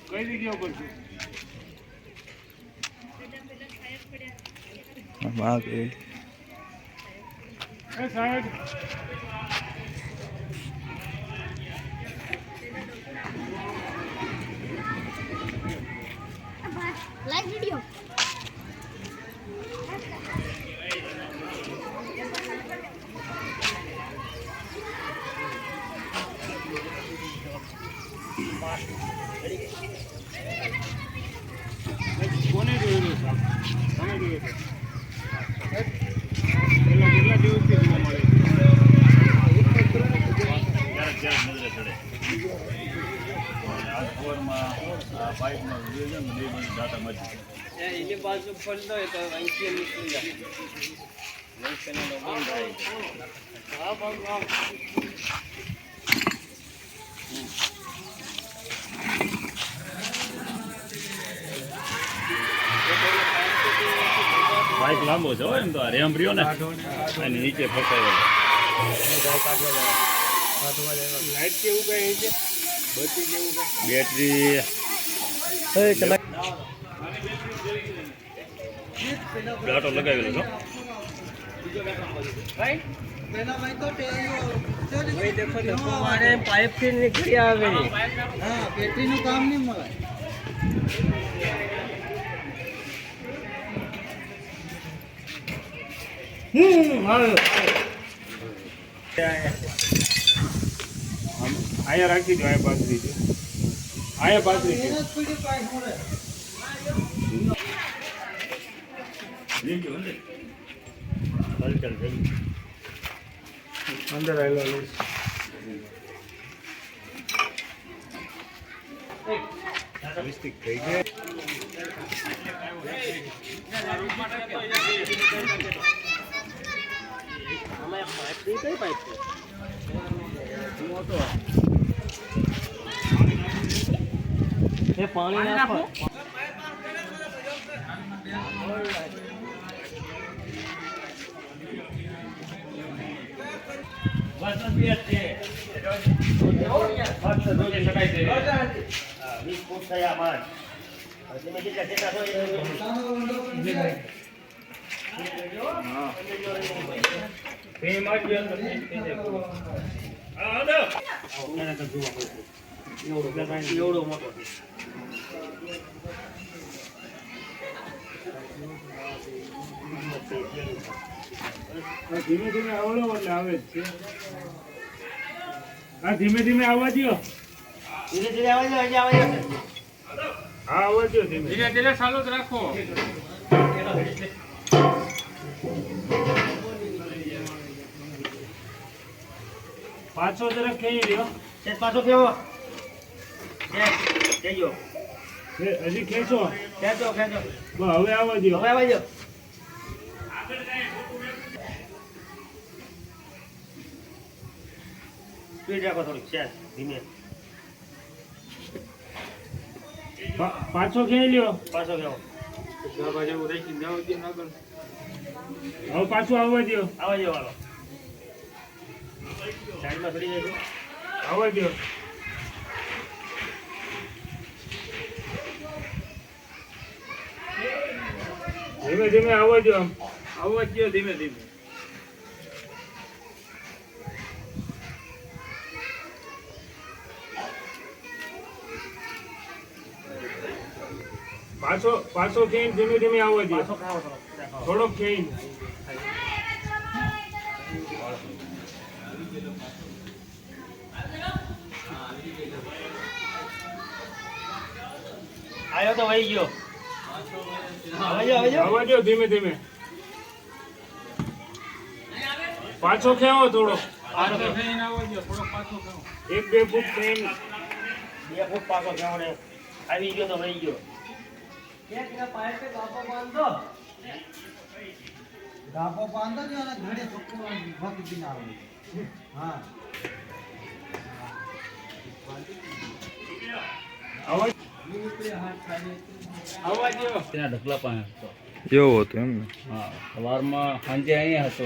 કઈ જગ્યા ઉપર છે? સાહેબ લાઈવ વિડિયો કોને જોયેલું છે? તમે જોયું છે? પેલા કેટલા દિવસથી જોવા મળે છે? ક્યારેક નજરે ચડે. આ ખબરમાં આ પાઇપનો વિડીયો છે ને બે બધી દાતા મળી એની બાજુ ફોલ્ડ હોય તો અહીંથી નીકળી જાય. હા ભાઈ બાઇક લાંબો છે હોય ને તો આ રેમ રહ્યો ને અને નીચે ફસાયેલો લાઈટ કેવું કઈ છે બત્તી કેવું કઈ બેટરી પ્લાટો લગાવેલો છો પાઇપ થી નીકળી આવે. બેટરી નું કામ નહીં મળે. અહીંયા રાખી દો. અહીંયા પાથરી છે. અહીંયા પાથરી છે. અંદર આવેલો મિસ્ટેક થઈ ગઈ. પાણી નાખો. એવડો મોટો ધીમે ધીમે આવડો એટલે આવે જ છે. હા ધીમે ધીમે આવવા દો. ધીરે ધીરે આવે છે. હા આવવા દો ધીમે ધીરે ધીરે ચાલુ જ રાખો. પાછો જરાક ખેંચી લ્યો. પાછો કેવો કેજો હજી ખેંચો. ખેંચો ખેંચો. બસ હવે આવવા દો. હવે આવજો. સ્પીડ રાખો થોડીક છે ધીમે. પાછો ખેંચી લ્યો. પાછો કેવો હવે પાછું આવવા દો. આવવા જવાનો સાઈડમાં ચડી જાય. આવવા દો. ધીમે ધીમે આવવા દો. આમ આવવા દો ધીમે ધીમે. પાછો ખેંચ ધીમે ધીમે આવવા દો. થોડોક ખેંચ. આવ્યો તો વહી ગયો. આવવા દો ધીમે ધીમે. પાછો ખેવો થોડો. એક બે ફૂટ ખેંચ. 2 ફૂટ પાછો કેવો ને આવી ગયો તો વહી ગયો. ગાભો બાંધો જો અને ઘડે પકડવા ભગ દિના આવે. હા ત્યાં ઢગલા પાસે હતો. એવું હતું એમ ને? હા સવારમાં સાંજે અહીંયા હતો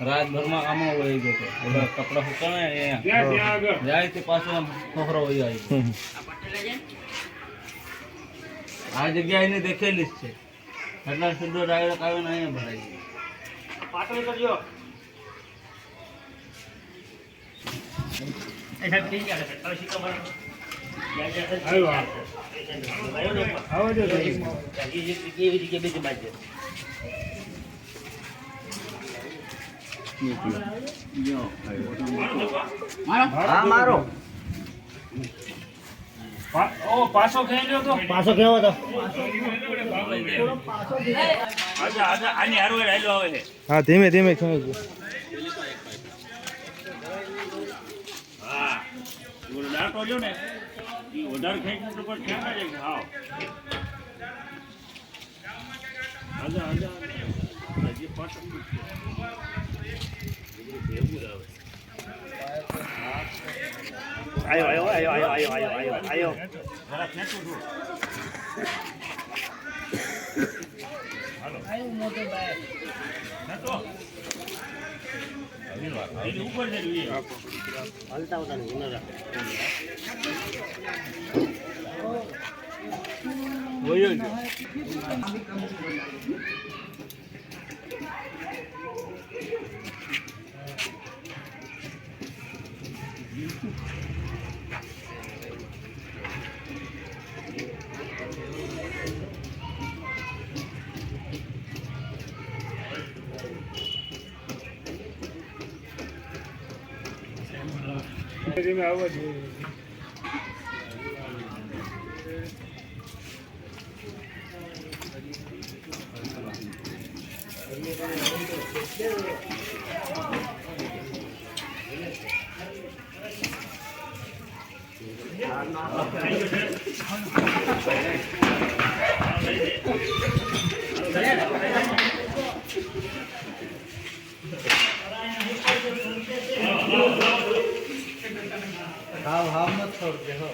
રાતભરમાં આમાં વહી ગયો હતો. ઓલા કપડાં સુકાણે ત્યાં આગળ જાય તે પાછો આમ ખોખરો વહી આવ્યો. આ જગ્યા એને દેખેલી જ છે. એટલા સીધો ડાયરેક્ટ આવીને અહીંયા ભરાઈ ગયો. પાટણ કરજો એ સાહેબ થઈ ગયા છે. હવે શીખો બરાબર. આવ્યો આવો જો કેવી જગ્યાએ બીજી બાજુ હા મારો પાછો ખેંચો તો પાછો કેવો તો આની હારો રાયલો આવે છે. હા ધીમે ધીમે ખેંચજો. હા ઓલો દાંતો જો ને ઈ વધારે ખેંચો તો પણ ખેંચાય જાય. હા આજા હજી પાછો આયો જરા ખેંચું છું. ખેંચો. એની ઉપર છે ને એ. હલતા હોતા નહીં ઉના રાખો. વયો જો ધીમે આવવા જોઈએ. હાવ મત છોડજે હો.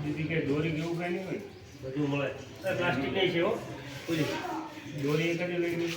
બીજી કે દોરી કેવું કઈ નહીં હોય. બધું મળે. પ્લાસ્ટિક નહીં છે હો. દોરી એક જ લઈ લે.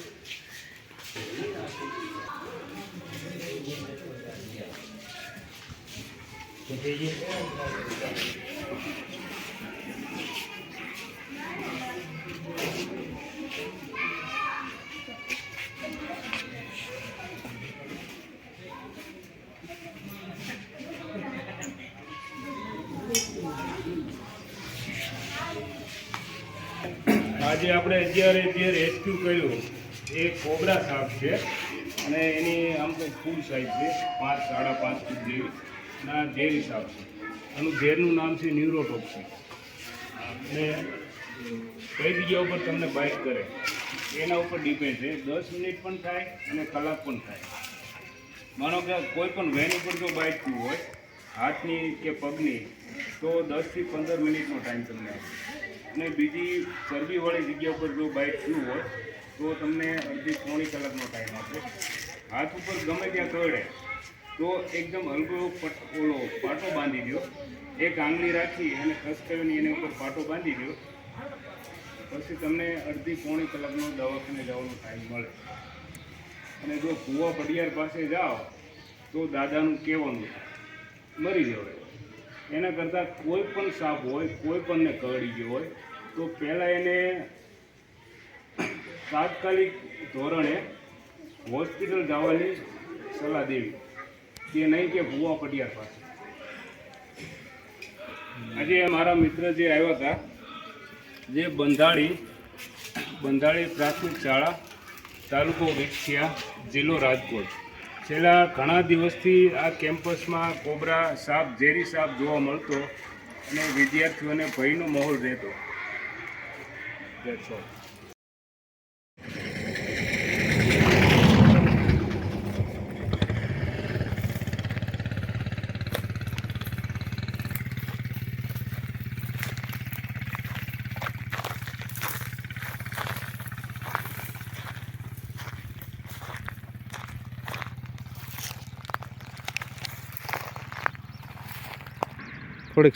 આજે આપણે અત્યારે જે રેસ્ક્યુ કર્યું એ કોબરા સાપ છે અને એની આમ તો ફૂલ સાઈઝ છે 5 સાડા 5 ફૂટ જેવી અને આ ઝેરી સાપ છે. આનું ઝેરનું નામ છે ન્યુરોટોક્સિન. અને કઈ જગ્યા ઉપર તમને બાઇટ કરે એના ઉપર ડિપેન્ડ છે. 10 મિનિટ પણ થાય અને કલાક પણ થાય. માનો કે કોઈ પણ વેન ઉપર જો બાઇટ થયું હોય હાથની કે પગની તો 10 થી 15 મિનિટનો ટાઈમ તમને આપે. અને બીજી ચરબીવાળી જગ્યા ઉપર જો બાઇટ થયું હોય તો તમને અડધી પોણી કલાકનો ટાઈમ આપે. હાથ ઉપર ગમે ત્યાં કરડે તો એકદમ હલકો ઓલો પાટો બાંધી દો. એક આંગળી રાખી અને ખસખસની એની ઉપર પાટો બાંધી દો. પછી તમને અડધી પોણી કલાકનો દવાખાને જવાનો ટાઈમ મળે. અને જો કૂવા પડિયાર પાસે જાઓ તો દાદાનું કહેવાનું મરી જવાય. એના કરતાં કોઈ પણ સાપ હોય કોઈ પણને કરડી ગયો હોય તો પહેલાં એને તાત્કાલિક ધોરણે હોસ્પિટલ જવાની સલાહ દેવી કે નહીં કે ભૂવા પડિયાર પાસે. આજે મારા મિત્ર જે આવ્યા હતા જે બંધાળી બંધાળી પ્રાથમિક શાળા, તાલુકો વિકસિયા, જિલ્લો રાજકોટ. છેલ્લા ઘણા દિવસથી આ કેમ્પસમાં કોબરા સાપ, ઝેરી સાપ જોવા મળતો અને વિદ્યાર્થીઓને ભયનો માહોલ રહેતો. That's all. થોડીક